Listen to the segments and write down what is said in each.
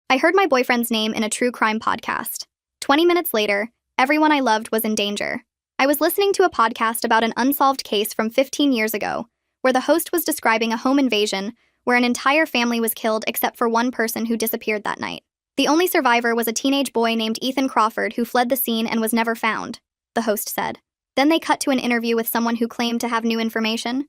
I heard my boyfriend's name in a true crime podcast. 20 minutes later, everyone I loved was in danger. I was listening to a podcast about an unsolved case from 15 years ago, where the host was describing a home invasion where an entire family was killed except for one person who disappeared that night. The only survivor was a teenage boy named Ethan Crawford who fled the scene and was never found, the host said. Then they cut to an interview with someone who claimed to have new information.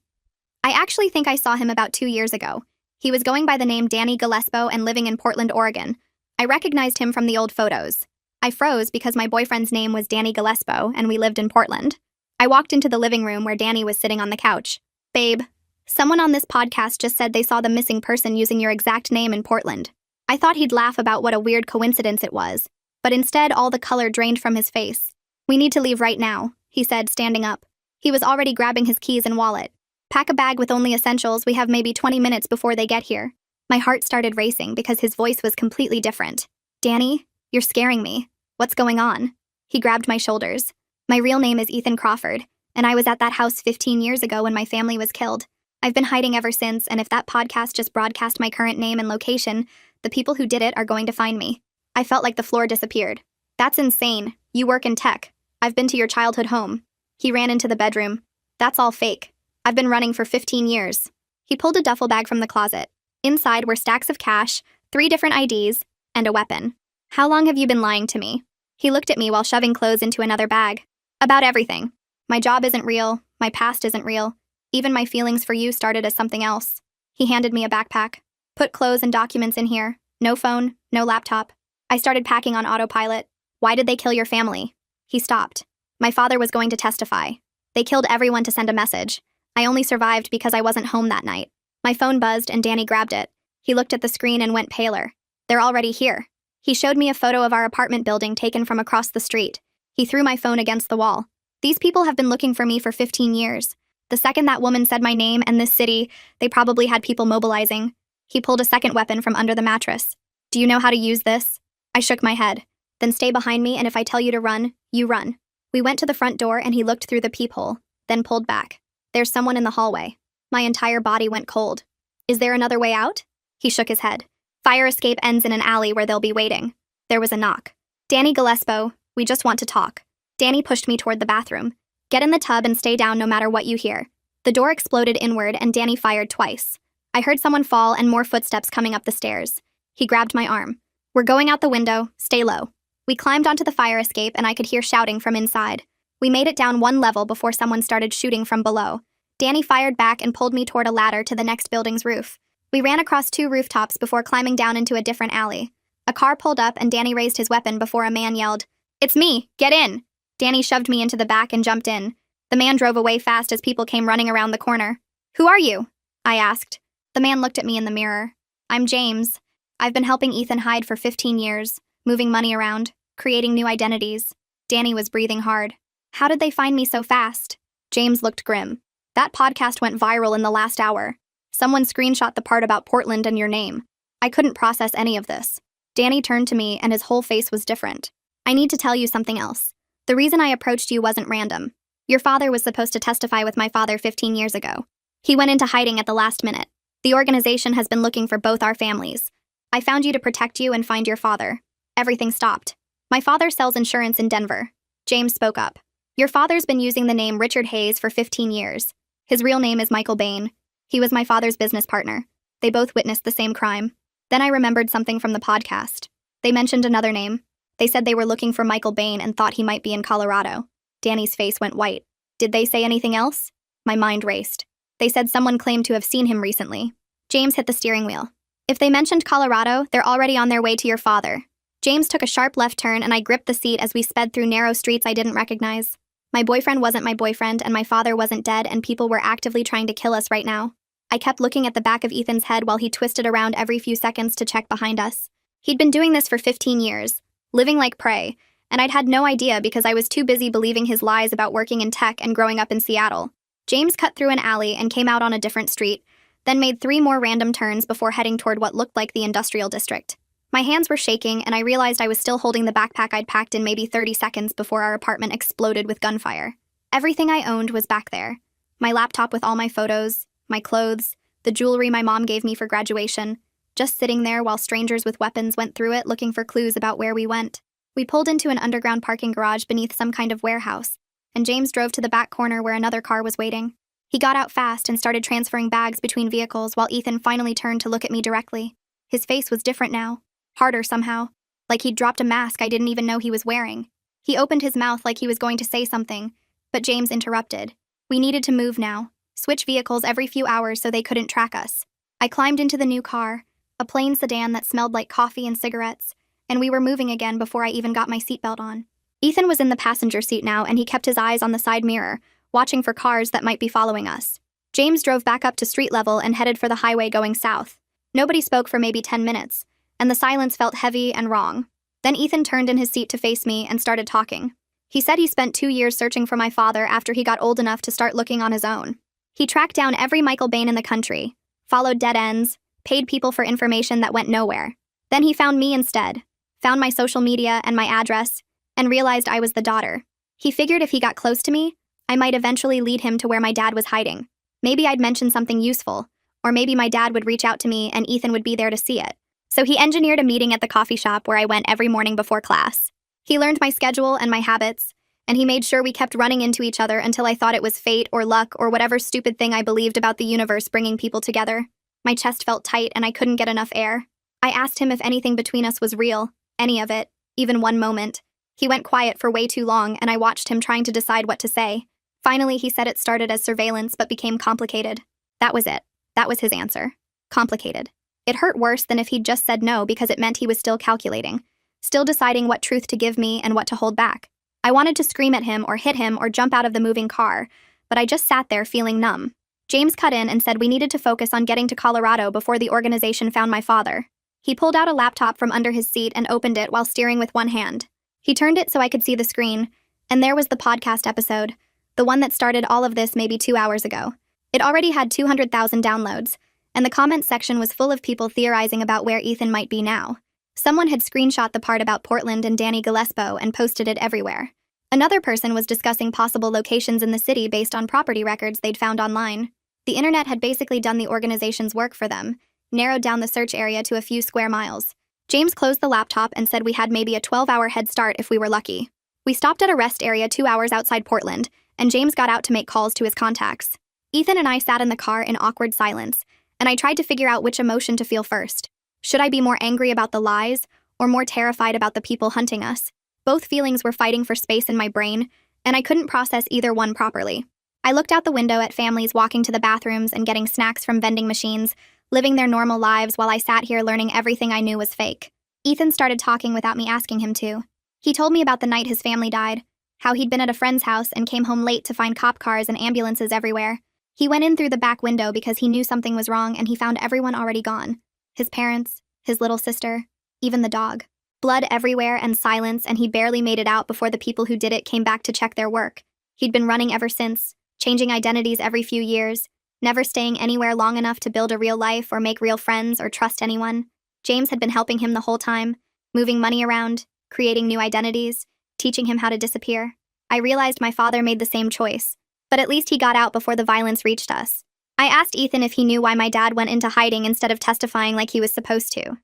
I actually think I saw him about 2 years ago. He was going by the name Danny Gillespie and living in Portland, Oregon. I recognized him from the old photos. I froze because my boyfriend's name was Danny Gillespie and we lived in Portland. I walked into the living room where Danny was sitting on the couch. Babe, someone on this podcast just said they saw the missing person using your exact name in Portland. I thought he'd laugh about what a weird coincidence it was, but instead all the color drained from his face. We need to leave right now, he said, standing up. He was already grabbing his keys and wallet. Pack a bag with only essentials, we have maybe 20 minutes before they get here. My heart started racing because his voice was completely different. Danny, you're scaring me. What's going on? He grabbed my shoulders. My real name is Ethan Crawford, and I was at that house 15 years ago when my family was killed. I've been hiding ever since, and if that podcast just broadcast my current name and location, the people who did it are going to find me. I felt like the floor disappeared. That's insane. You work in tech. I've been to your childhood home. He ran into the bedroom. That's all fake. I've been running for 15 years. He pulled a duffel bag from the closet. Inside were stacks of cash, 3 different IDs, and a weapon. How long have you been lying to me? He looked at me while shoving clothes into another bag. About everything. My job isn't real. My past isn't real. Even my feelings for you started as something else. He handed me a backpack. Put clothes and documents in here. No phone, no laptop. I started packing on autopilot. Why did they kill your family? He stopped. My father was going to testify. They killed everyone to send a message. I only survived because I wasn't home that night. My phone buzzed and Danny grabbed it. He looked at the screen and went paler. They're already here. He showed me a photo of our apartment building taken from across the street. He threw my phone against the wall. These people have been looking for me for 15 years. The second that woman said my name and this city, they probably had people mobilizing. He pulled a second weapon from under the mattress. Do you know how to use this? I shook my head. Then stay behind me, and if I tell you to run, you run. We went to the front door and he looked through the peephole, then pulled back. There's someone in the hallway. My entire body went cold. Is there another way out? He shook his head. Fire escape ends in an alley where they'll be waiting. There was a knock. Danny Gillespie, we just want to talk. Danny pushed me toward the bathroom. Get in the tub and stay down no matter what you hear. The door exploded inward and Danny fired twice. I heard someone fall and more footsteps coming up the stairs. He grabbed my arm. We're going out the window, stay low. We climbed onto the fire escape and I could hear shouting from inside. We made it down one level before someone started shooting from below. Danny fired back and pulled me toward a ladder to the next building's roof. We ran across 2 rooftops before climbing down into a different alley. A car pulled up and Danny raised his weapon before a man yelled, "It's me! Get in!" Danny shoved me into the back and jumped in. The man drove away fast as people came running around the corner. Who are you? I asked. The man looked at me in the mirror. I'm James. I've been helping Ethan hide for 15 years, moving money around, creating new identities. Danny was breathing hard. How did they find me so fast? James looked grim. That podcast went viral in the last hour. Someone screenshot the part about Portland and your name. I couldn't process any of this. Danny turned to me and his whole face was different. I need to tell you something else. The reason I approached you wasn't random. Your father was supposed to testify with my father 15 years ago. He went into hiding at the last minute. The organization has been looking for both our families. I found you to protect you and find your father. Everything stopped. My father sells insurance in Denver. James spoke up. Your father's been using the name Richard Hayes for 15 years. His real name is Michael Bain. He was my father's business partner. They both witnessed the same crime. Then I remembered something from the podcast. They mentioned another name. They said they were looking for Michael Bain and thought he might be in Colorado. Danny's face went white. Did they say anything else? My mind raced. They said someone claimed to have seen him recently. James hit the steering wheel. If they mentioned Colorado, they're already on their way to your father. James took a sharp left turn and I gripped the seat as we sped through narrow streets I didn't recognize. My boyfriend wasn't my boyfriend and my father wasn't dead and people were actively trying to kill us right now. I kept looking at the back of Ethan's head while he twisted around every few seconds to check behind us. He'd been doing this for 15 years, living like prey, and I'd had no idea because I was too busy believing his lies about working in tech and growing up in Seattle. James cut through an alley and came out on a different street, then made 3 more random turns before heading toward what looked like the industrial district. My hands were shaking and I realized I was still holding the backpack I'd packed in maybe 30 seconds before our apartment exploded with gunfire. Everything I owned was back there. My laptop with all my photos, my clothes, the jewelry my mom gave me for graduation, just sitting there while strangers with weapons went through it looking for clues about where we went. We pulled into an underground parking garage beneath some kind of warehouse, and James drove to the back corner where another car was waiting. He got out fast and started transferring bags between vehicles while Ethan finally turned to look at me directly. His face was different now, harder somehow, like he'd dropped a mask I didn't even know he was wearing. He opened his mouth like he was going to say something, but James interrupted. We needed to move now, switch vehicles every few hours so they couldn't track us. I climbed into the new car, a plain sedan that smelled like coffee and cigarettes, and we were moving again before I even got my seatbelt on. Ethan was in the passenger seat now, and he kept his eyes on the side mirror, watching for cars that might be following us. James drove back up to street level and headed for the highway going south. Nobody spoke for maybe 10 minutes, and the silence felt heavy and wrong. Then Ethan turned in his seat to face me and started talking. He said he spent 2 years searching for my father after he got old enough to start looking on his own. He tracked down every Michael Bain in the country, followed dead ends, paid people for information that went nowhere. Then he found me instead, found my social media and my address, and realized I was the daughter. He figured if he got close to me, I might eventually lead him to where my dad was hiding. Maybe I'd mention something useful, or maybe my dad would reach out to me and Ethan would be there to see it. So he engineered a meeting at the coffee shop where I went every morning before class. He learned my schedule and my habits, and he made sure we kept running into each other until I thought it was fate or luck or whatever stupid thing I believed about the universe bringing people together. My chest felt tight and I couldn't get enough air. I asked him if anything between us was real, any of it, even one moment. He went quiet for way too long, and I watched him trying to decide what to say. Finally, he said it started as surveillance but became complicated. That was it. That was his answer. Complicated. It hurt worse than if he'd just said no because it meant he was still calculating, still deciding what truth to give me and what to hold back. I wanted to scream at him or hit him or jump out of the moving car, but I just sat there feeling numb. James cut in and said we needed to focus on getting to Colorado before the organization found my father. He pulled out a laptop from under his seat and opened it while steering with one hand. He turned it so I could see the screen, and there was the podcast episode, the one that started all of this maybe 2 hours ago. It already had 200,000 downloads, and the comments section was full of people theorizing about where Ethan might be now. Someone had screenshot the part about Portland and Danny Gillespie and posted it everywhere. Another person was discussing possible locations in the city based on property records they'd found online. The internet had basically done the organization's work for them, narrowed down the search area to a few square miles. James closed the laptop and said we had maybe a 12-hour head start if we were lucky. We stopped at a rest area 2 hours outside Portland, and James got out to make calls to his contacts. Ethan and I sat in the car in awkward silence, and I tried to figure out which emotion to feel first. Should I be more angry about the lies, or more terrified about the people hunting us? Both feelings were fighting for space in my brain, and I couldn't process either one properly. I looked out the window at families walking to the bathrooms and getting snacks from vending machines, living their normal lives while I sat here learning everything I knew was fake. Ethan started talking without me asking him to. He told me about the night his family died, how he'd been at a friend's house and came home late to find cop cars and ambulances everywhere. He went in through the back window because he knew something was wrong and he found everyone already gone. His parents, his little sister, even the dog. Blood everywhere and silence, and he barely made it out before the people who did it came back to check their work. He'd been running ever since, changing identities every few years, never staying anywhere long enough to build a real life or make real friends or trust anyone. James had been helping him the whole time, moving money around, creating new identities, teaching him how to disappear. I realized my father made the same choice, but at least he got out before the violence reached us. I asked Ethan if he knew why my dad went into hiding instead of testifying like he was supposed to.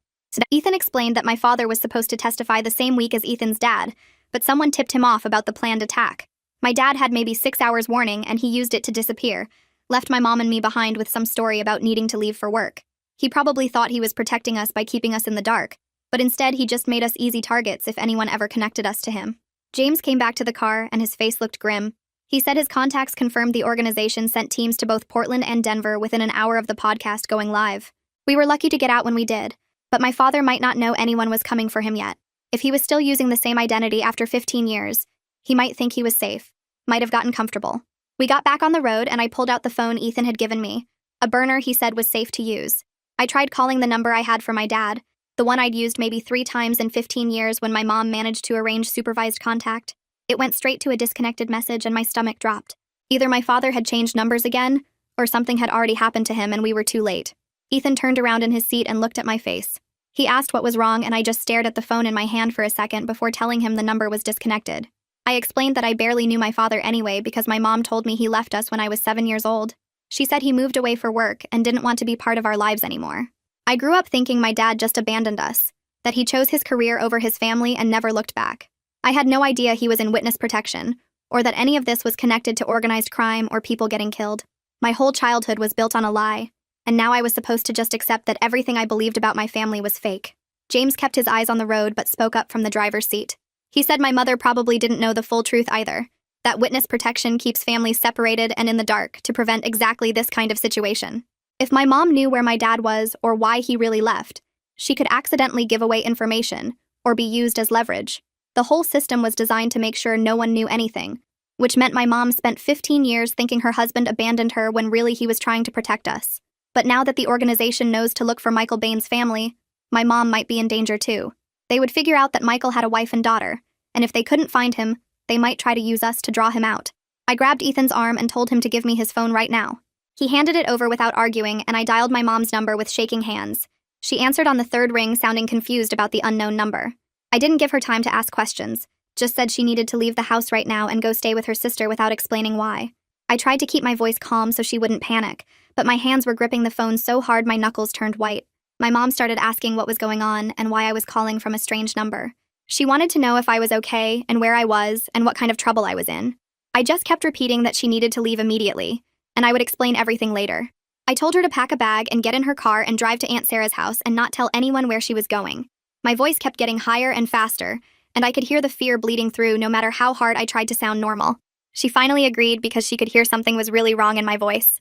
Ethan explained that my father was supposed to testify the same week as Ethan's dad, but someone tipped him off about the planned attack. My dad had maybe 6 hours warning and he used it to disappear, left my mom and me behind with some story about needing to leave for work. He probably thought he was protecting us by keeping us in the dark, but instead he just made us easy targets if anyone ever connected us to him. James came back to the car and his face looked grim. He said his contacts confirmed the organization sent teams to both Portland and Denver within an hour of the podcast going live. We were lucky to get out when we did, but my father might not know anyone was coming for him yet. If he was still using the same identity after 15 years, he might think he was safe, might have gotten comfortable. We got back on the road and I pulled out the phone Ethan had given me, a burner he said was safe to use. I tried calling the number I had for my dad, the one I'd used maybe 3 times in 15 years when my mom managed to arrange supervised contact. It went straight to a disconnected message and my stomach dropped. Either my father had changed numbers again, or something had already happened to him and we were too late. Ethan turned around in his seat and looked at my face. He asked what was wrong and I just stared at the phone in my hand for a second before telling him the number was disconnected. I explained that I barely knew my father anyway because my mom told me he left us when I was 7 years old. She said he moved away for work and didn't want to be part of our lives anymore. I grew up thinking my dad just abandoned us, that he chose his career over his family and never looked back. I had no idea he was in witness protection, or that any of this was connected to organized crime or people getting killed. My whole childhood was built on a lie, and now I was supposed to just accept that everything I believed about my family was fake. James kept his eyes on the road but spoke up from the driver's seat. He said my mother probably didn't know the full truth either, that witness protection keeps families separated and in the dark to prevent exactly this kind of situation. If my mom knew where my dad was or why he really left, she could accidentally give away information or be used as leverage. The whole system was designed to make sure no one knew anything, which meant my mom spent 15 years thinking her husband abandoned her when really he was trying to protect us. But now that the organization knows to look for Michael Bain's family, my mom might be in danger too. They would figure out that Michael had a wife and daughter, and if they couldn't find him, they might try to use us to draw him out. I grabbed Ethan's arm and told him to give me his phone right now. He handed it over without arguing, and I dialed my mom's number with shaking hands. She answered on the third ring, sounding confused about the unknown number. I didn't give her time to ask questions, just said she needed to leave the house right now and go stay with her sister without explaining why. I tried to keep my voice calm so she wouldn't panic, but my hands were gripping the phone so hard my knuckles turned white. My mom started asking what was going on and why I was calling from a strange number. She wanted to know if I was okay and where I was and what kind of trouble I was in. I just kept repeating that she needed to leave immediately, and I would explain everything later. I told her to pack a bag and get in her car and drive to Aunt Sarah's house and not tell anyone where she was going. My voice kept getting higher and faster, and I could hear the fear bleeding through no matter how hard I tried to sound normal. She finally agreed because she could hear something was really wrong in my voice.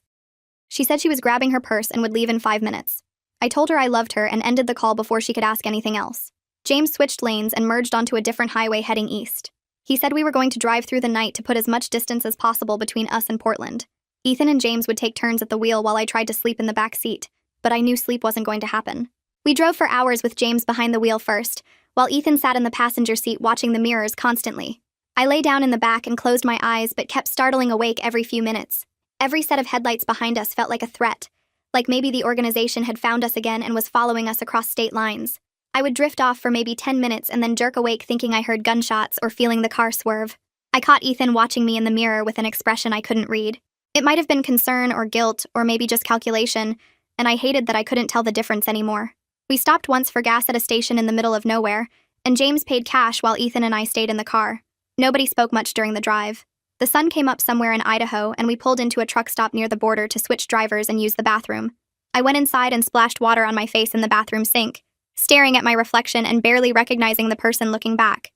She said she was grabbing her purse and would leave in 5 minutes. I told her I loved her and ended the call before she could ask anything else. James switched lanes and merged onto a different highway heading east. He said we were going to drive through the night to put as much distance as possible between us and Portland. Ethan and James would take turns at the wheel while I tried to sleep in the back seat, but I knew sleep wasn't going to happen. We drove for hours with James behind the wheel first, while Ethan sat in the passenger seat watching the mirrors constantly. I lay down in the back and closed my eyes but kept startling awake every few minutes. Every set of headlights behind us felt like a threat, like maybe the organization had found us again and was following us across state lines. I would drift off for maybe 10 minutes and then jerk awake thinking I heard gunshots or feeling the car swerve. I caught Ethan watching me in the mirror with an expression I couldn't read. It might have been concern or guilt or maybe just calculation, and I hated that I couldn't tell the difference anymore. We stopped once for gas at a station in the middle of nowhere, and James paid cash while Ethan and I stayed in the car. Nobody spoke much during the drive. The sun came up somewhere in Idaho, and we pulled into a truck stop near the border to switch drivers and use the bathroom. I went inside and splashed water on my face in the bathroom sink, staring at my reflection and barely recognizing the person looking back.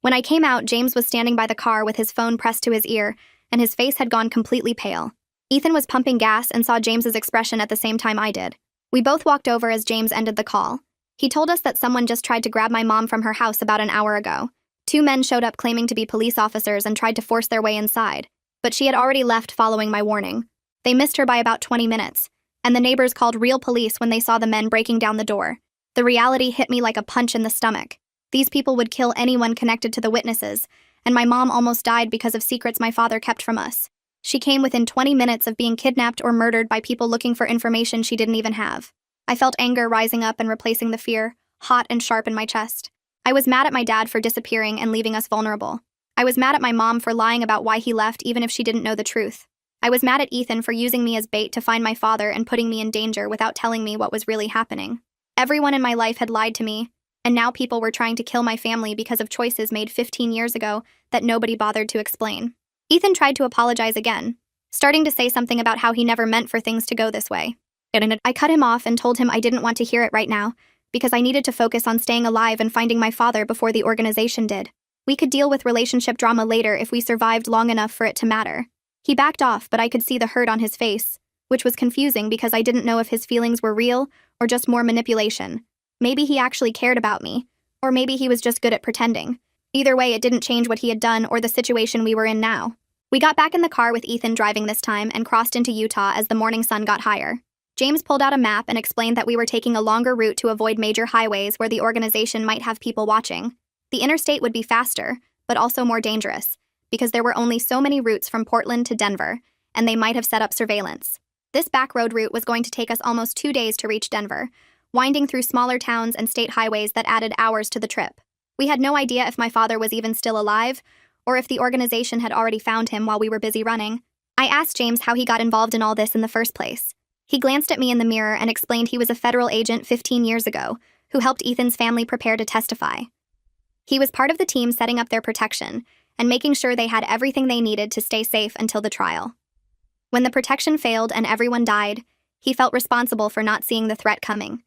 When I came out, James was standing by the car with his phone pressed to his ear, and his face had gone completely pale. Ethan was pumping gas and saw James's expression at the same time I did. We both walked over as James ended the call. He told us that someone just tried to grab my mom from her house about an hour ago. 2 men showed up claiming to be police officers and tried to force their way inside, but she had already left following my warning. They missed her by about 20 minutes, and the neighbors called real police when they saw the men breaking down the door. The reality hit me like a punch in the stomach. These people would kill anyone connected to the witnesses, and my mom almost died because of secrets my father kept from us. She came within 20 minutes of being kidnapped or murdered by people looking for information she didn't even have. I felt anger rising up and replacing the fear, hot and sharp in my chest. I was mad at my dad for disappearing and leaving us vulnerable. I was mad at my mom for lying about why he left even if she didn't know the truth. I was mad at Ethan for using me as bait to find my father and putting me in danger without telling me what was really happening. Everyone in my life had lied to me, and now people were trying to kill my family because of choices made 15 years ago that nobody bothered to explain. Ethan tried to apologize again, starting to say something about how he never meant for things to go this way. I cut him off and told him I didn't want to hear it right now, because I needed to focus on staying alive and finding my father before the organization did. We could deal with relationship drama later if we survived long enough for it to matter. He backed off, but I could see the hurt on his face, which was confusing because I didn't know if his feelings were real or just more manipulation. Maybe he actually cared about me, or maybe he was just good at pretending. Either way, it didn't change what he had done or the situation we were in now. We got back in the car with Ethan driving this time and crossed into Utah as the morning sun got higher. James pulled out a map and explained that we were taking a longer route to avoid major highways where the organization might have people watching. The interstate would be faster, but also more dangerous, because there were only so many routes from Portland to Denver, and they might have set up surveillance. This backroad route was going to take us almost 2 days to reach Denver, winding through smaller towns and state highways that added hours to the trip. We had no idea if my father was even still alive, or if the organization had already found him while we were busy running. I asked James how he got involved in all this in the first place. He glanced at me in the mirror and explained he was a federal agent 15 years ago who helped Ethan's family prepare to testify. He was part of the team setting up their protection and making sure they had everything they needed to stay safe until the trial. When the protection failed and everyone died, he felt responsible for not seeing the threat coming.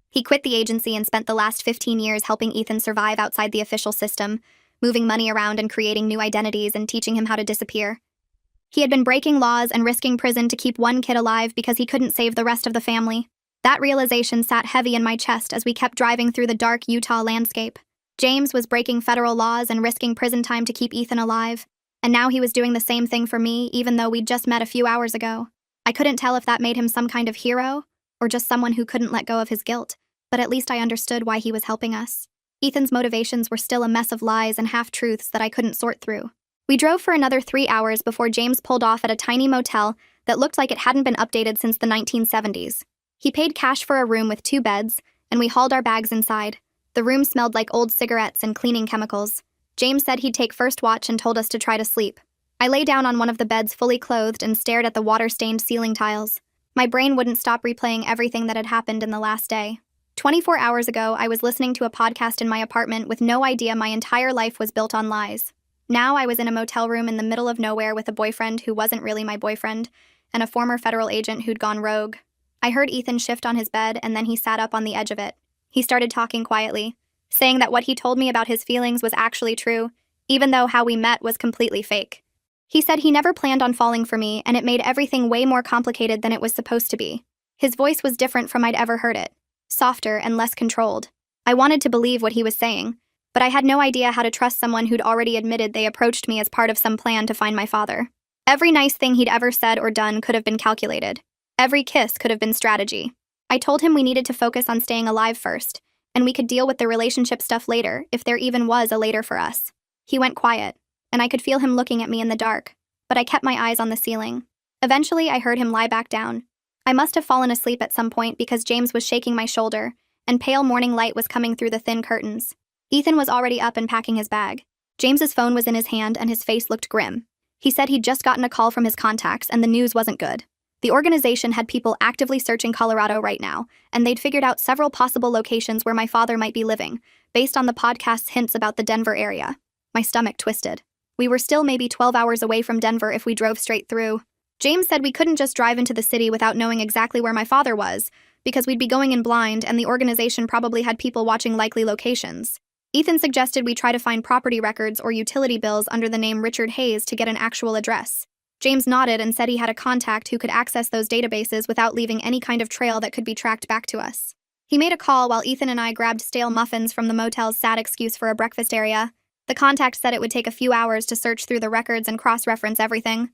He quit the agency and spent the last 15 years helping Ethan survive outside the official system, moving money around and creating new identities and teaching him how to disappear. He had been breaking laws and risking prison to keep one kid alive because he couldn't save the rest of the family. That realization sat heavy in my chest as we kept driving through the dark Utah landscape. James was breaking federal laws and risking prison time to keep Ethan alive, and now he was doing the same thing for me, even though we'd just met a few hours ago. I couldn't tell if that made him some kind of hero or just someone who couldn't let go of his guilt, but at least I understood why he was helping us. Ethan's motivations were still a mess of lies and half-truths that I couldn't sort through. We drove for another 3 hours before James pulled off at a tiny motel that looked like it hadn't been updated since the 1970s. He paid cash for a room with 2 beds, and we hauled our bags inside. The room smelled like old cigarettes and cleaning chemicals. James said he'd take first watch and told us to try to sleep. I lay down on one of the beds fully clothed and stared at the water-stained ceiling tiles. My brain wouldn't stop replaying everything that had happened in the last day. 24 hours ago, I was listening to a podcast in my apartment with no idea my entire life was built on lies. Now I was in a motel room in the middle of nowhere with a boyfriend who wasn't really my boyfriend, and a former federal agent who'd gone rogue. I heard Ethan shift on his bed, and then he sat up on the edge of it. He started talking quietly, saying that what he told me about his feelings was actually true, even though how we met was completely fake. He said he never planned on falling for me, and it made everything way more complicated than it was supposed to be. His voice was different from I'd ever heard it, softer and less controlled. I wanted to believe what he was saying, but I had no idea how to trust someone who'd already admitted they approached me as part of some plan to find my father. Every nice thing he'd ever said or done could have been calculated. Every kiss could have been strategy. I told him we needed to focus on staying alive first, and we could deal with the relationship stuff later, if there even was a later for us. He went quiet, and I could feel him looking at me in the dark, but I kept my eyes on the ceiling. Eventually, I heard him lie back down. I must have fallen asleep at some point because James was shaking my shoulder, and pale morning light was coming through the thin curtains. Ethan was already up and packing his bag. James's phone was in his hand, and his face looked grim. He said he'd just gotten a call from his contacts, and the news wasn't good. The organization had people actively searching Colorado right now, and they'd figured out several possible locations where my father might be living, based on the podcast's hints about the Denver area. My stomach twisted. We were still maybe 12 hours away from Denver if we drove straight through. James said we couldn't just drive into the city without knowing exactly where my father was, because we'd be going in blind and the organization probably had people watching likely locations. Ethan suggested we try to find property records or utility bills under the name Richard Hayes to get an actual address. James nodded and said he had a contact who could access those databases without leaving any kind of trail that could be tracked back to us. He made a call while Ethan and I grabbed stale muffins from the motel's sad excuse for a breakfast area. The contact said it would take a few hours to search through the records and cross-reference everything.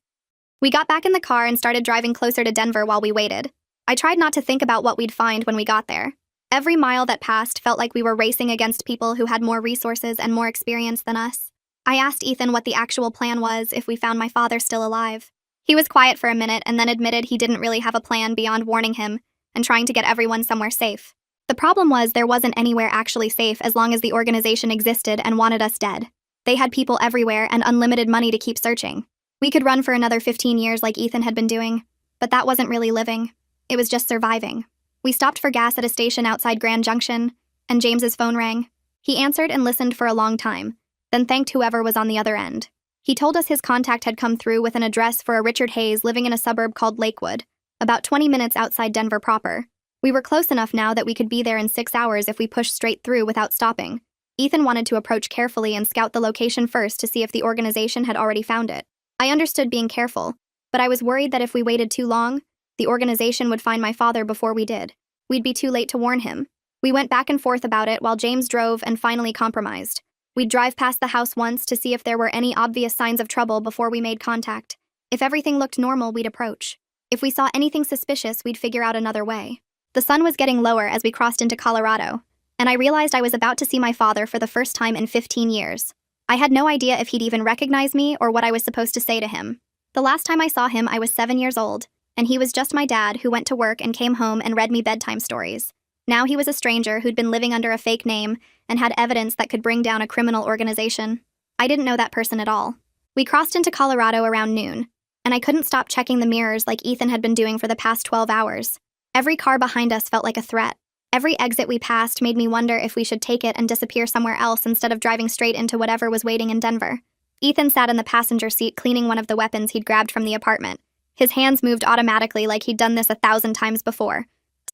We got back in the car and started driving closer to Denver while we waited. I tried not to think about what we'd find when we got there. Every mile that passed felt like we were racing against people who had more resources and more experience than us. I asked Ethan what the actual plan was if we found my father still alive. He was quiet for a minute and then admitted he didn't really have a plan beyond warning him and trying to get everyone somewhere safe. The problem was there wasn't anywhere actually safe as long as the organization existed and wanted us dead. They had people everywhere and unlimited money to keep searching. We could run for another 15 years like Ethan had been doing, but that wasn't really living. It was just surviving. We stopped for gas at a station outside Grand Junction, and James's phone rang. He answered and listened for a long time, then thanked whoever was on the other end. He told us his contact had come through with an address for a Richard Hayes living in a suburb called Lakewood, about 20 minutes outside Denver proper. We were close enough now that we could be there in 6 hours if we pushed straight through without stopping. Ethan wanted to approach carefully and scout the location first to see if the organization had already found it. I understood being careful, but I was worried that if we waited too long, the organization would find my father before we did. We'd be too late to warn him. We went back and forth about it while James drove and finally compromised. We'd drive past the house once to see if there were any obvious signs of trouble before we made contact. If everything looked normal, we'd approach. If we saw anything suspicious, we'd figure out another way. The sun was getting lower as we crossed into Colorado, and I realized I was about to see my father for the first time in 15 years. I had no idea if he'd even recognize me or what I was supposed to say to him. The last time I saw him, I was 7 years old, and he was just my dad who went to work and came home and read me bedtime stories. Now he was a stranger who'd been living under a fake name and had evidence that could bring down a criminal organization. I didn't know that person at all. We crossed into Colorado around noon, and I couldn't stop checking the mirrors like Ethan had been doing for the past 12 hours. Every car behind us felt like a threat. Every exit we passed made me wonder if we should take it and disappear somewhere else instead of driving straight into whatever was waiting in Denver. Ethan sat in the passenger seat cleaning one of the weapons he'd grabbed from the apartment. His hands moved automatically like he'd done this 1,000 times before.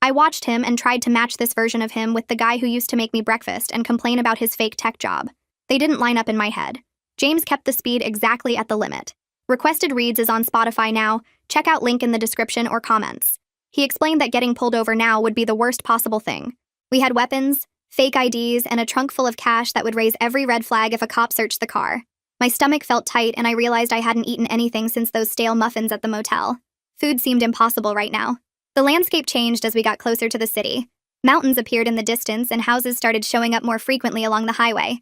I watched him and tried to match this version of him with the guy who used to make me breakfast and complain about his fake tech job. They didn't line up in my head. James kept the speed exactly at the limit. Requested Reads is on Spotify now. Check out link in the description or comments. He explained that getting pulled over now would be the worst possible thing. We had weapons, fake IDs, and a trunk full of cash that would raise every red flag if a cop searched the car. My stomach felt tight and I realized I hadn't eaten anything since those stale muffins at the motel. Food seemed impossible right now. The landscape changed as we got closer to the city. Mountains appeared in the distance and houses started showing up more frequently along the highway.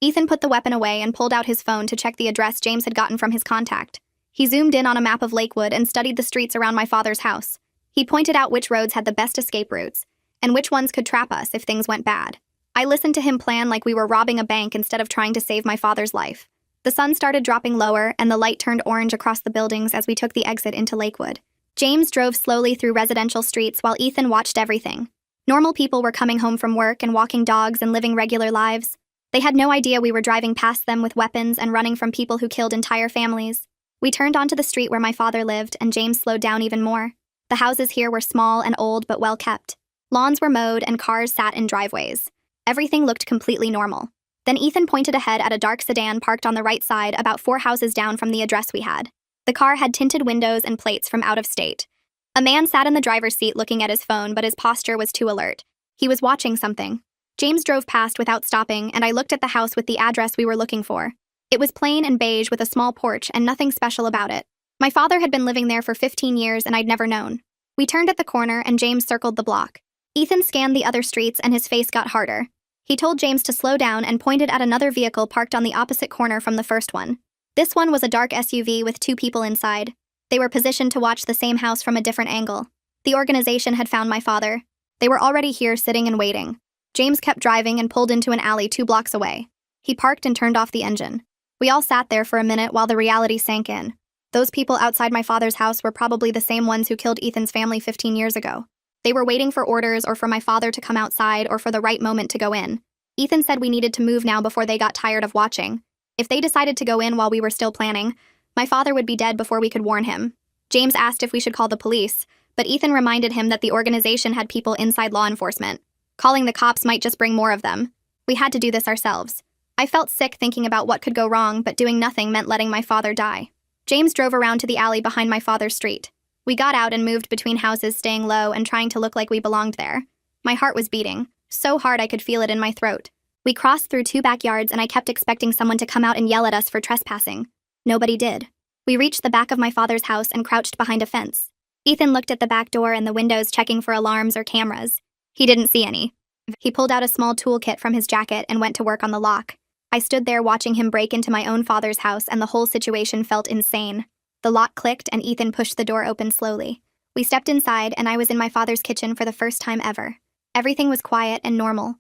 Ethan put the weapon away and pulled out his phone to check the address James had gotten from his contact. He zoomed in on a map of Lakewood and studied the streets around my father's house. He pointed out which roads had the best escape routes, and which ones could trap us if things went bad. I listened to him plan like we were robbing a bank instead of trying to save my father's life. The sun started dropping lower, and the light turned orange across the buildings as we took the exit into Lakewood. James drove slowly through residential streets while Ethan watched everything. Normal people were coming home from work and walking dogs and living regular lives. They had no idea we were driving past them with weapons and running from people who killed entire families. We turned onto the street where my father lived, and James slowed down even more. The houses here were small and old but well kept. Lawns were mowed and cars sat in driveways. Everything looked completely normal. Then Ethan pointed ahead at a dark sedan parked on the right side about 4 houses down from the address we had. The car had tinted windows and plates from out of state. A man sat in the driver's seat looking at his phone, but his posture was too alert. He was watching something. James drove past without stopping, and I looked at the house with the address we were looking for. It was plain and beige with a small porch and nothing special about it. My father had been living there for 15 years and I'd never known. We turned at the corner and James circled the block. Ethan scanned the other streets and his face got harder. He told James to slow down and pointed at another vehicle parked on the opposite corner from the first one. This one was a dark SUV with 2 people inside. They were positioned to watch the same house from a different angle. The organization had found my father. They were already here sitting and waiting. James kept driving and pulled into an alley 2 blocks away. He parked and turned off the engine. We all sat there for a minute while the reality sank in. Those people outside my father's house were probably the same ones who killed Ethan's family 15 years ago. They were waiting for orders or for my father to come outside or for the right moment to go in. Ethan said we needed to move now before they got tired of watching. If they decided to go in while we were still planning, my father would be dead before we could warn him. James asked if we should call the police, but Ethan reminded him that the organization had people inside law enforcement. Calling the cops might just bring more of them. We had to do this ourselves. I felt sick thinking about what could go wrong, but doing nothing meant letting my father die. James drove around to the alley behind my father's street. We got out and moved between houses, staying low and trying to look like we belonged there. My heart was beating, so hard I could feel it in my throat. We crossed through 2 backyards and I kept expecting someone to come out and yell at us for trespassing. Nobody did. We reached the back of my father's house and crouched behind a fence. Ethan looked at the back door and the windows checking for alarms or cameras. He didn't see any. He pulled out a small toolkit from his jacket and went to work on the lock. I stood there watching him break into my own father's house and the whole situation felt insane. The lock clicked and Ethan pushed the door open slowly. We stepped inside and I was in my father's kitchen for the first time ever. Everything was quiet and normal.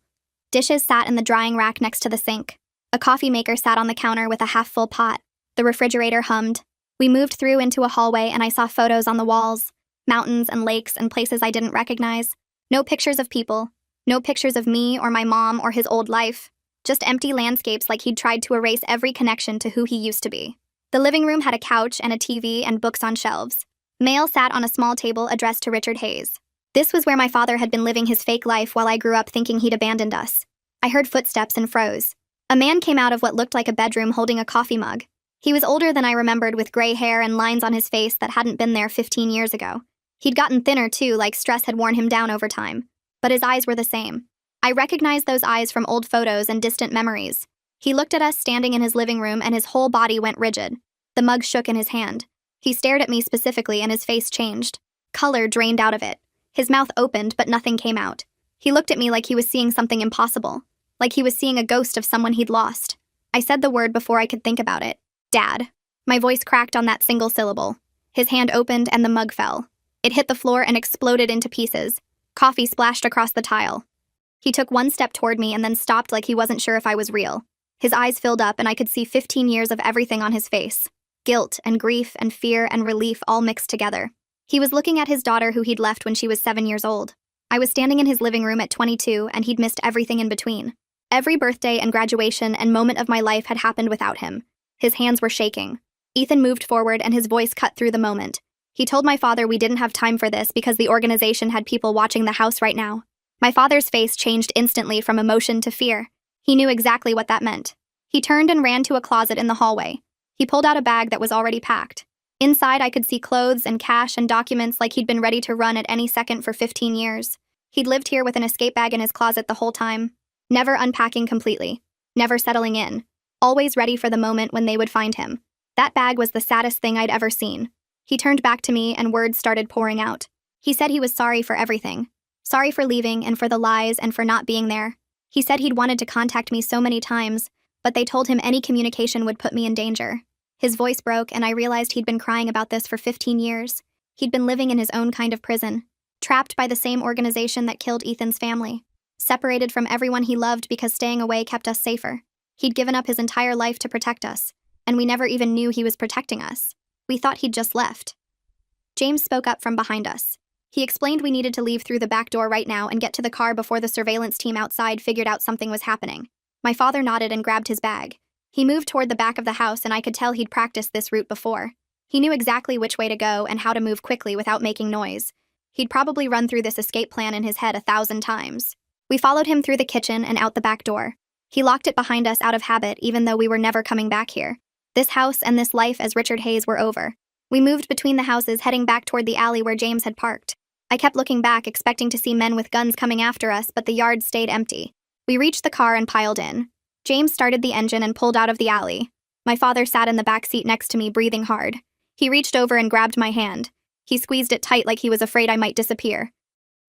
Dishes sat in the drying rack next to the sink. A coffee maker sat on the counter with a half-full pot. The refrigerator hummed. We moved through into a hallway and I saw photos on the walls. Mountains and lakes and places I didn't recognize. No pictures of people. No pictures of me or my mom or his old life. Just empty landscapes like he'd tried to erase every connection to who he used to be. The living room had a couch and a TV and books on shelves. Mail sat on a small table addressed to Richard Hayes. This was where my father had been living his fake life while I grew up thinking he'd abandoned us. I heard footsteps and froze. A man came out of what looked like a bedroom holding a coffee mug. He was older than I remembered with gray hair and lines on his face that hadn't been there 15 years ago. He'd gotten thinner too, like stress had worn him down over time. But his eyes were the same. I recognized those eyes from old photos and distant memories. He looked at us standing in his living room and his whole body went rigid. The mug shook in his hand. He stared at me specifically and his face changed. Color drained out of it. His mouth opened but nothing came out. He looked at me like he was seeing something impossible. Like he was seeing a ghost of someone he'd lost. I said the word before I could think about it. Dad. My voice cracked on that single syllable. His hand opened and the mug fell. It hit the floor and exploded into pieces. Coffee splashed across the tile. He took one step toward me and then stopped like he wasn't sure if I was real. His eyes filled up and I could see 15 years of everything on his face. guilt and grief and fear and relief all mixed together. He was looking at his daughter who he'd left when she was 7 years old. I was standing in his living room at 22, and he'd missed everything in between. Every birthday and graduation and moment of my life had happened without him. His hands were shaking. Ethan moved forward, and his voice cut through the moment. He told my father we didn't have time for this because the organization had people watching the house right now. My father's face changed instantly from emotion to fear. He knew exactly what that meant. He turned and ran to a closet in the hallway. He pulled out a bag that was already packed. Inside, I could see clothes and cash and documents like he'd been ready to run at any second for 15 years. He'd lived here with an escape bag in his closet the whole time, never unpacking completely, never settling in, always ready for the moment when they would find him. That bag was the saddest thing I'd ever seen. He turned back to me and words started pouring out. He said he was sorry for everything. Sorry for leaving and for the lies and for not being there. He said he'd wanted to contact me so many times, but they told him any communication would put me in danger. His voice broke, and I realized he'd been crying about this for 15 years. He'd been living in his own kind of prison, trapped by the same organization that killed Ethan's family, separated from everyone he loved because staying away kept us safer. He'd given up his entire life to protect us, and we never even knew he was protecting us. We thought he'd just left. James spoke up from behind us. He explained we needed to leave through the back door right now and get to the car before the surveillance team outside figured out something was happening. My father nodded and grabbed his bag. He moved toward the back of the house, and I could tell he'd practiced this route before. He knew exactly which way to go and how to move quickly without making noise. He'd probably run through this escape plan in his head 1,000 times. We followed him through the kitchen and out the back door. He locked it behind us out of habit, even though we were never coming back here. This house and this life as Richard Hayes were over. We moved between the houses, heading back toward the alley where James had parked. I kept looking back, expecting to see men with guns coming after us, but the yard stayed empty. We reached the car and piled in. James started the engine and pulled out of the alley. My father sat in the back seat next to me, breathing hard. He reached over and grabbed my hand. He squeezed it tight like he was afraid I might disappear.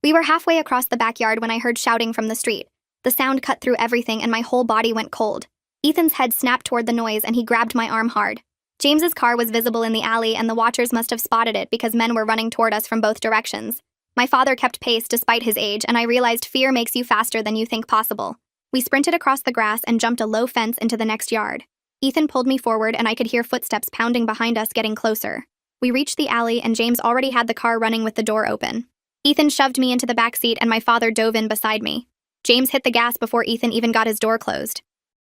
We were halfway across the backyard when I heard shouting from the street. The sound cut through everything and my whole body went cold. Ethan's head snapped toward the noise and he grabbed my arm hard. James's car was visible in the alley and the watchers must have spotted it because men were running toward us from both directions. My father kept pace despite his age, and I realized fear makes you faster than you think possible. We sprinted across the grass and jumped a low fence into the next yard. Ethan pulled me forward and I could hear footsteps pounding behind us getting closer. We reached the alley and James already had the car running with the door open. Ethan shoved me into the back seat and my father dove in beside me. James hit the gas before Ethan even got his door closed.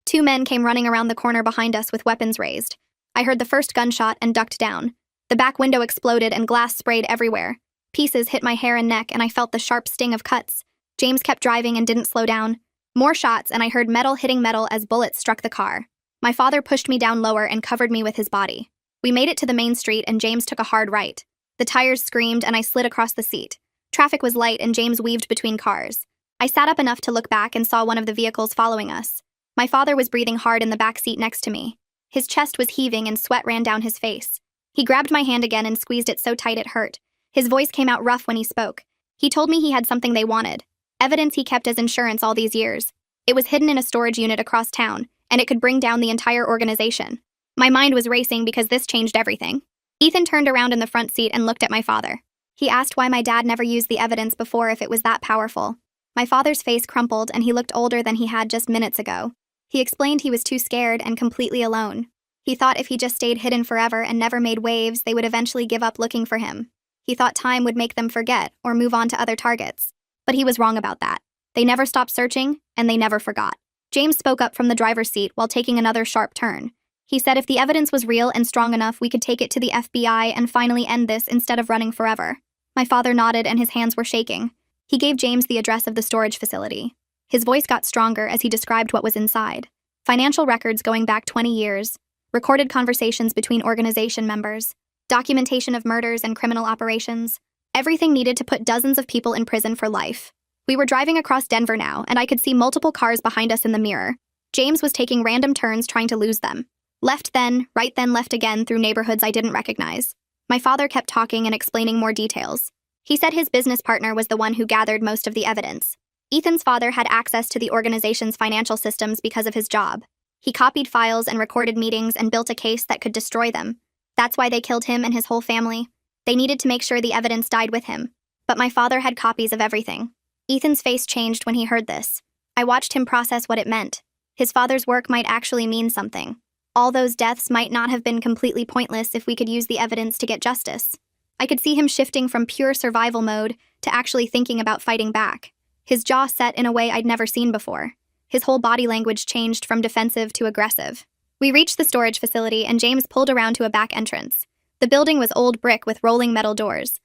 2 men came running around the corner behind us with weapons raised. I heard the first gunshot and ducked down. The back window exploded and glass sprayed everywhere. Pieces hit my hair and neck and I felt the sharp sting of cuts. James kept driving and didn't slow down. More shots and I heard metal hitting metal as bullets struck the car. My father pushed me down lower and covered me with his body. We made it to the main street and James took a hard right. The tires screamed and I slid across the seat. Traffic was light and James weaved between cars. I sat up enough to look back and saw one of the vehicles following us. My father was breathing hard in the back seat next to me. His chest was heaving and sweat ran down his face. He grabbed my hand again and squeezed it so tight it hurt. His voice came out rough when he spoke. He told me he had something they wanted. Evidence he kept as insurance all these years. It was hidden in a storage unit across town, and it could bring down the entire organization. My mind was racing because this changed everything. Ethan turned around in the front seat and looked at my father. He asked why my dad never used the evidence before if it was that powerful. My father's face crumpled and he looked older than he had just minutes ago. He explained he was too scared and completely alone. He thought if he just stayed hidden forever and never made waves, they would eventually give up looking for him. He thought time would make them forget or move on to other targets. But he was wrong about that. They never stopped searching, and they never forgot. James spoke up from the driver's seat while taking another sharp turn. He said if the evidence was real and strong enough, we could take it to the FBI and finally end this instead of running forever. My father nodded and his hands were shaking. He gave James the address of the storage facility. His voice got stronger as he described what was inside. Financial records going back 20 years, recorded conversations between organization members, documentation of murders and criminal operations, everything needed to put dozens of people in prison for life. We were driving across Denver now, and I could see multiple cars behind us in the mirror. James was taking random turns trying to lose them. Left then, right then, left again through neighborhoods I didn't recognize. My father kept talking and explaining more details. He said his business partner was the one who gathered most of the evidence. Ethan's father had access to the organization's financial systems because of his job. He copied files and recorded meetings and built a case that could destroy them. That's why they killed him and his whole family. They needed to make sure the evidence died with him. But my father had copies of everything. Ethan's face changed when he heard this. I watched him process what it meant. His father's work might actually mean something. All those deaths might not have been completely pointless if we could use the evidence to get justice. I could see him shifting from pure survival mode to actually thinking about fighting back. His jaw set in a way I'd never seen before. His whole body language changed from defensive to aggressive. We reached the storage facility and James pulled around to a back entrance. The building was old brick with rolling metal doors.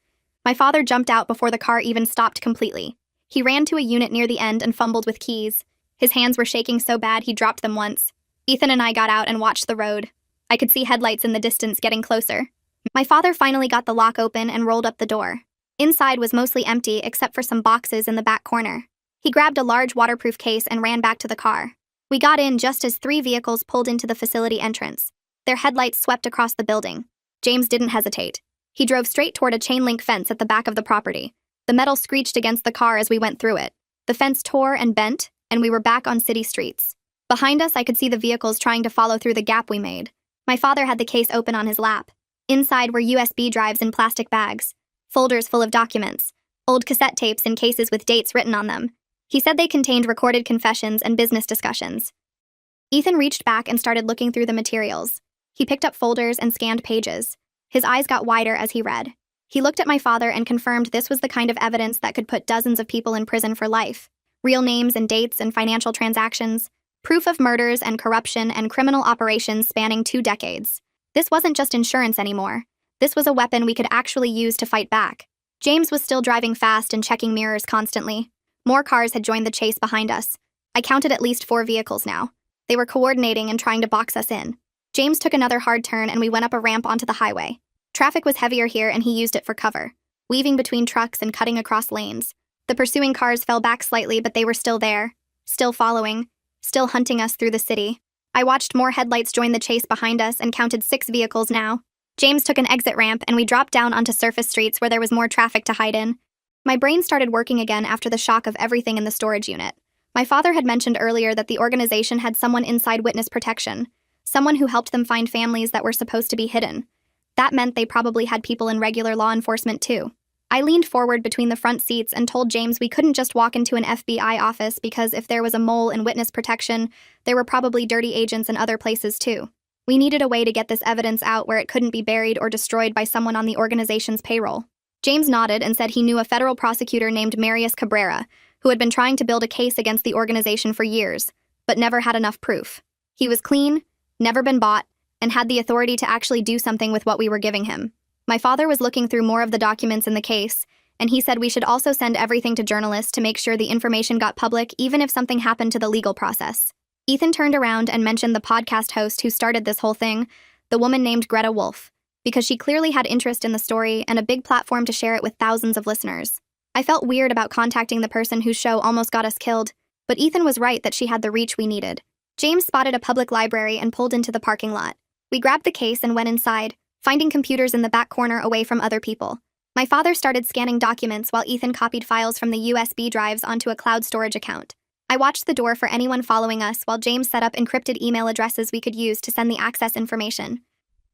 My father jumped out before the car even stopped completely. He ran to a unit near the end and fumbled with keys. His hands were shaking so bad he dropped them once. Ethan and I got out and watched the road. I could see headlights in the distance getting closer. My father finally got the lock open and rolled up the door. Inside was mostly empty except for some boxes in the back corner. He grabbed a large waterproof case and ran back to the car. We got in just as 3 vehicles pulled into the facility entrance. Their headlights swept across the building. James didn't hesitate. He drove straight toward a chain-link fence at the back of the property. The metal screeched against the car as we went through it. The fence tore and bent, and we were back on city streets. Behind us, I could see the vehicles trying to follow through the gap we made. My father had the case open on his lap. Inside were USB drives in plastic bags, folders full of documents, old cassette tapes in cases with dates written on them. He said they contained recorded confessions and business discussions. Ethan reached back and started looking through the materials. He picked up folders and scanned pages. His eyes got wider as he read. He looked at my father and confirmed this was the kind of evidence that could put dozens of people in prison for life. Real names and dates and financial transactions. Proof of murders and corruption and criminal operations spanning 2 decades. This wasn't just insurance anymore. This was a weapon we could actually use to fight back. James was still driving fast and checking mirrors constantly. More cars had joined the chase behind us. I counted at least 4 vehicles now. They were coordinating and trying to box us in. James took another hard turn and we went up a ramp onto the highway. Traffic was heavier here and he used it for cover, weaving between trucks and cutting across lanes. The pursuing cars fell back slightly, but they were still there, still following, still hunting us through the city. I watched more headlights join the chase behind us and counted 6 vehicles now. James took an exit ramp and we dropped down onto surface streets where there was more traffic to hide in. My brain started working again after the shock of everything in the storage unit. My father had mentioned earlier that the organization had someone inside witness protection, someone who helped them find families that were supposed to be hidden. That meant they probably had people in regular law enforcement too. I leaned forward between the front seats and told James we couldn't just walk into an FBI office because if there was a mole in witness protection, there were probably dirty agents in other places too. We needed a way to get this evidence out where it couldn't be buried or destroyed by someone on the organization's payroll. James nodded and said he knew a federal prosecutor named Marius Cabrera, who had been trying to build a case against the organization for years, but never had enough proof. He was clean, never been bought, and had the authority to actually do something with what we were giving him. My father was looking through more of the documents in the case, and he said we should also send everything to journalists to make sure the information got public even if something happened to the legal process. Ethan turned around and mentioned the podcast host who started this whole thing, the woman named Greta Wolf, because she clearly had interest in the story and a big platform to share it with thousands of listeners. I felt weird about contacting the person whose show almost got us killed, but Ethan was right that she had the reach we needed. James spotted a public library and pulled into the parking lot. We grabbed the case and went inside, finding computers in the back corner away from other people. My father started scanning documents while Ethan copied files from the USB drives onto a cloud storage account. I watched the door for anyone following us while James set up encrypted email addresses we could use to send the access information.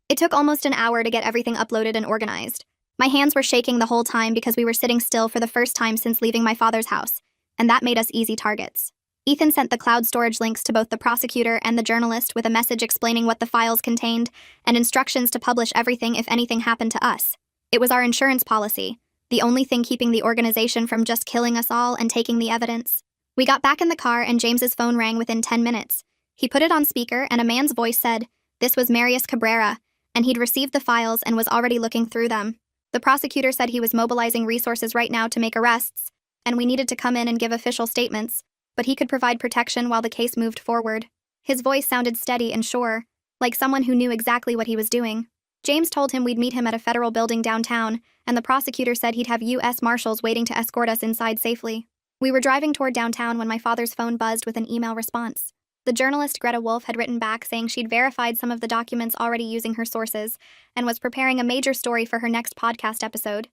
It took almost an hour to get everything uploaded and organized. My hands were shaking the whole time because we were sitting still for the first time since leaving my father's house, and that made us easy targets. Ethan sent the cloud storage links to both the prosecutor and the journalist with a message explaining what the files contained and instructions to publish everything if anything happened to us. It was our insurance policy, the only thing keeping the organization from just killing us all and taking the evidence. We got back in the car and James's phone rang within 10 minutes. He put it on speaker and a man's voice said, this was Marius Cabrera, and he'd received the files and was already looking through them. The prosecutor said he was mobilizing resources right now to make arrests, and we needed to come in and give official statements, but he could provide protection while the case moved forward. His voice sounded steady and sure, like someone who knew exactly what he was doing. James told him we'd meet him at a federal building downtown, and the prosecutor said he'd have U.S. Marshals waiting to escort us inside safely. We were driving toward downtown when my father's phone buzzed with an email response. The journalist Greta Wolf had written back saying she'd verified some of the documents already using her sources and was preparing a major story for her next podcast episode.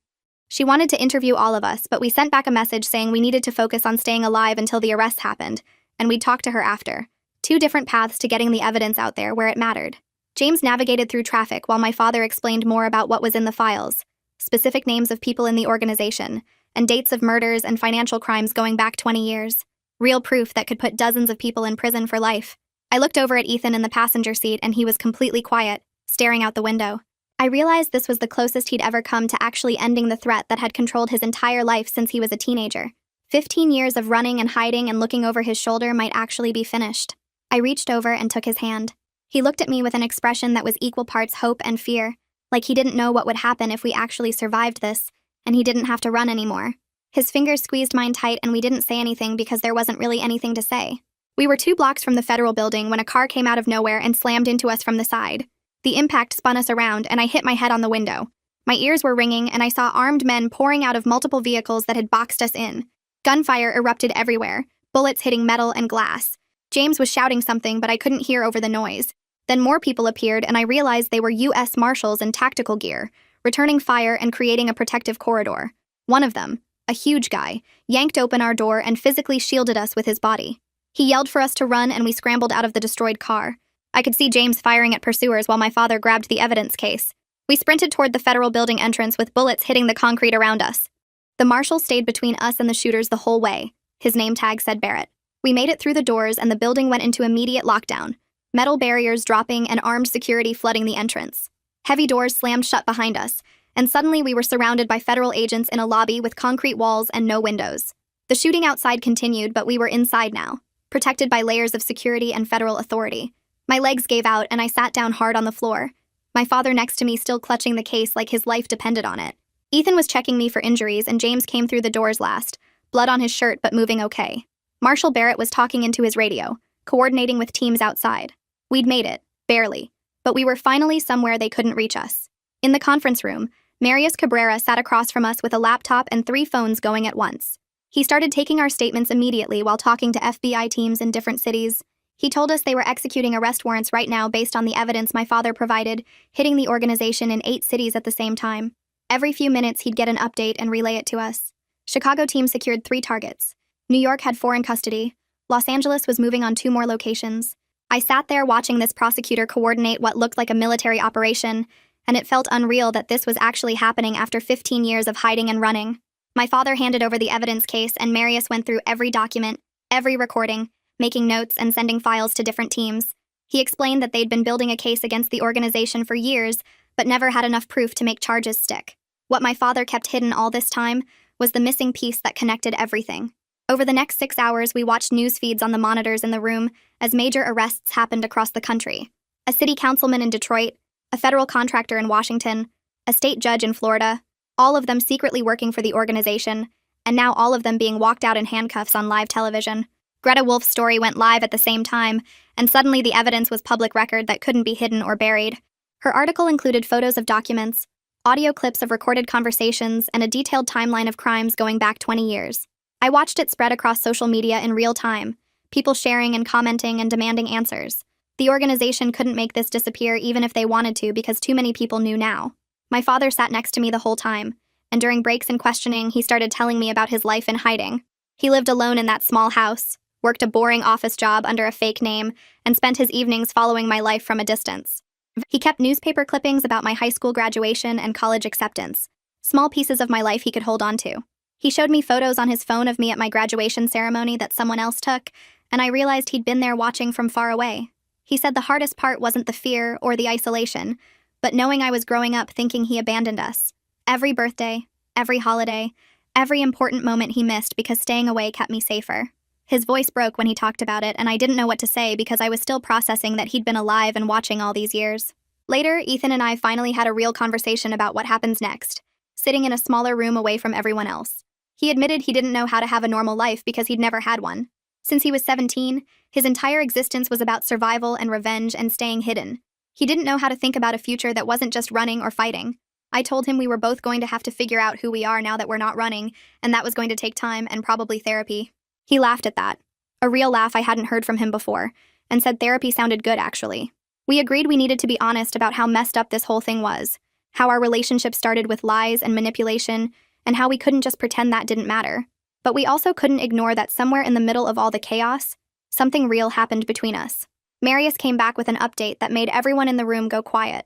She wanted to interview all of us, but we sent back a message saying we needed to focus on staying alive until the arrests happened, and we'd talk to her after. 2 different paths to getting the evidence out there where it mattered. James navigated through traffic while my father explained more about what was in the files, specific names of people in the organization, and dates of murders and financial crimes going back 20 years. Real proof that could put dozens of people in prison for life. I looked over at Ethan in the passenger seat and he was completely quiet, staring out the window. I realized this was the closest he'd ever come to actually ending the threat that had controlled his entire life since he was a teenager. 15 years of running and hiding and looking over his shoulder might actually be finished. I reached over and took his hand. He looked at me with an expression that was equal parts hope and fear, like he didn't know what would happen if we actually survived this, and he didn't have to run anymore. His fingers squeezed mine tight and we didn't say anything because there wasn't really anything to say. We were 2 blocks from the federal building when a car came out of nowhere and slammed into us from the side. The impact spun us around and I hit my head on the window. My ears were ringing and I saw armed men pouring out of multiple vehicles that had boxed us in. Gunfire erupted everywhere, bullets hitting metal and glass. James was shouting something, but I couldn't hear over the noise. Then more people appeared and I realized they were U.S. Marshals in tactical gear, returning fire and creating a protective corridor. One of them, a huge guy, yanked open our door and physically shielded us with his body. He yelled for us to run and we scrambled out of the destroyed car. I could see James firing at pursuers while my father grabbed the evidence case. We sprinted toward the federal building entrance with bullets hitting the concrete around us. The marshal stayed between us and the shooters the whole way. His name tag said Barrett. We made it through the doors and the building went into immediate lockdown. Metal barriers dropping and armed security flooding the entrance. Heavy doors slammed shut behind us, and suddenly we were surrounded by federal agents in a lobby with concrete walls and no windows. The shooting outside continued, but we were inside now, protected by layers of security and federal authority. My legs gave out and I sat down hard on the floor, my father next to me still clutching the case like his life depended on it. Ethan was checking me for injuries and James came through the doors last, blood on his shirt but moving okay. Marshal Barrett was talking into his radio, coordinating with teams outside. We'd made it, barely, but we were finally somewhere they couldn't reach us. In the conference room, Marius Cabrera sat across from us with a laptop and 3 phones going at once. He started taking our statements immediately while talking to FBI teams in different cities. He told us they were executing arrest warrants right now based on the evidence my father provided, hitting the organization in 8 cities at the same time. Every few minutes he'd get an update and relay it to us. Chicago team secured 3 targets. New York had 4 in custody. Los Angeles was moving on 2 more locations. I sat there watching this prosecutor coordinate what looked like a military operation, and it felt unreal that this was actually happening after 15 years of hiding and running. My father handed over the evidence case and Marius went through every document, every recording, making notes and sending files to different teams. He explained that they'd been building a case against the organization for years, but never had enough proof to make charges stick. What my father kept hidden all this time was the missing piece that connected everything. Over the next 6 hours, we watched news feeds on the monitors in the room as major arrests happened across the country. A city councilman in Detroit, a federal contractor in Washington, a state judge in Florida, all of them secretly working for the organization, and now all of them being walked out in handcuffs on live television. Greta Wolf's story went live at the same time, and suddenly the evidence was public record that couldn't be hidden or buried. Her article included photos of documents, audio clips of recorded conversations, and a detailed timeline of crimes going back 20 years. I watched it spread across social media in real time, people sharing and commenting and demanding answers. The organization couldn't make this disappear even if they wanted to because too many people knew now. My father sat next to me the whole time, and during breaks and questioning, he started telling me about his life in hiding. He lived alone in that small house, worked a boring office job under a fake name, and spent his evenings following my life from a distance. He kept newspaper clippings about my high school graduation and college acceptance, small pieces of my life he could hold on to. He showed me photos on his phone of me at my graduation ceremony that someone else took, and I realized he'd been there watching from far away. He said the hardest part wasn't the fear or the isolation, but knowing I was growing up thinking he abandoned us. Every birthday, every holiday, every important moment he missed because staying away kept me safer. His voice broke when he talked about it, and I didn't know what to say because I was still processing that he'd been alive and watching all these years. Later, Ethan and I finally had a real conversation about what happens next, sitting in a smaller room away from everyone else. He admitted he didn't know how to have a normal life because he'd never had one. Since he was 17, his entire existence was about survival and revenge and staying hidden. He didn't know how to think about a future that wasn't just running or fighting. I told him we were both going to have to figure out who we are now that we're not running, and that was going to take time and probably therapy. He laughed at that, a real laugh I hadn't heard from him before, and said therapy sounded good, actually. We agreed we needed to be honest about how messed up this whole thing was, how our relationship started with lies and manipulation, and how we couldn't just pretend that didn't matter. But we also couldn't ignore that somewhere in the middle of all the chaos, something real happened between us. Marius came back with an update that made everyone in the room go quiet.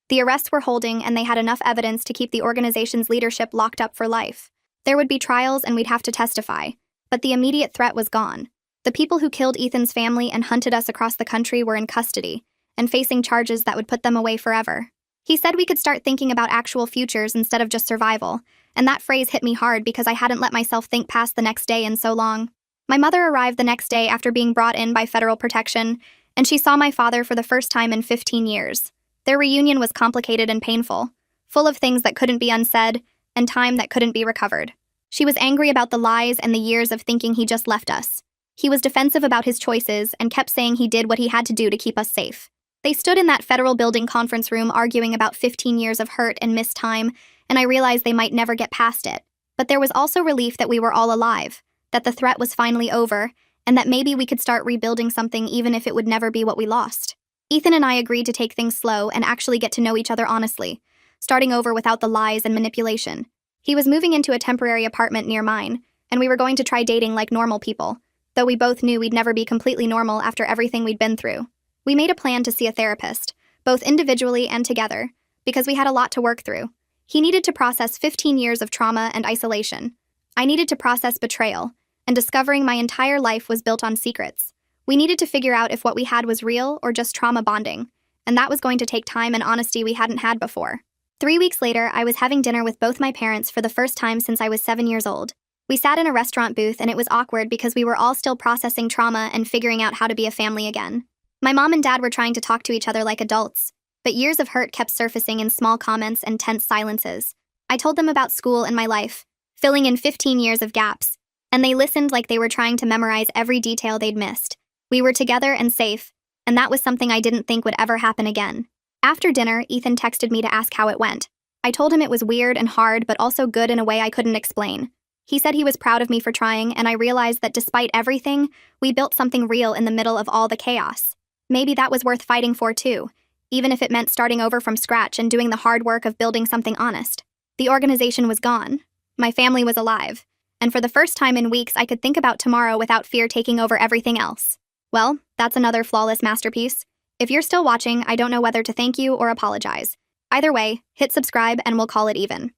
The arrests were holding, and they had enough evidence to keep the organization's leadership locked up for life. There would be trials and we'd have to testify, but the immediate threat was gone. The people who killed Ethan's family and hunted us across the country were in custody and facing charges that would put them away forever. He said we could start thinking about actual futures instead of just survival, and that phrase hit me hard because I hadn't let myself think past the next day in so long. My mother arrived the next day after being brought in by federal protection, and she saw my father for the first time in 15 years. Their reunion was complicated and painful, full of things that couldn't be unsaid and time that couldn't be recovered. She was angry about the lies and the years of thinking he just left us. He was defensive about his choices and kept saying he did what he had to do to keep us safe. They stood in that federal building conference room arguing about 15 years of hurt and missed time, and I realized they might never get past it. But there was also relief that we were all alive, that the threat was finally over, and that maybe we could start rebuilding something even if it would never be what we lost. Ethan and I agreed to take things slow and actually get to know each other honestly, starting over without the lies and manipulation. He was moving into a temporary apartment near mine, and we were going to try dating like normal people, though we both knew we'd never be completely normal after everything we'd been through. We made a plan to see a therapist, both individually and together, because we had a lot to work through. He needed to process 15 years of trauma and isolation. I needed to process betrayal, and discovering my entire life was built on secrets. We needed to figure out if what we had was real or just trauma bonding, and that was going to take time and honesty we hadn't had before. 3 weeks later, I was having dinner with both my parents for the first time since I was 7 years old. We sat in a restaurant booth and it was awkward because we were all still processing trauma and figuring out how to be a family again. My mom and dad were trying to talk to each other like adults, but years of hurt kept surfacing in small comments and tense silences. I told them about school and my life, filling in 15 years of gaps, and they listened like they were trying to memorize every detail they'd missed. We were together and safe, and that was something I didn't think would ever happen again. After dinner, Ethan texted me to ask how it went. I told him it was weird and hard, but also good in a way I couldn't explain. He said he was proud of me for trying, and I realized that despite everything, we built something real in the middle of all the chaos. Maybe that was worth fighting for too, even if it meant starting over from scratch and doing the hard work of building something honest. The organization was gone. My family was alive. And for the first time in weeks, I could think about tomorrow without fear taking over everything else. Well, that's another flawless masterpiece. If you're still watching, I don't know whether to thank you or apologize. Either way, hit subscribe and we'll call it even.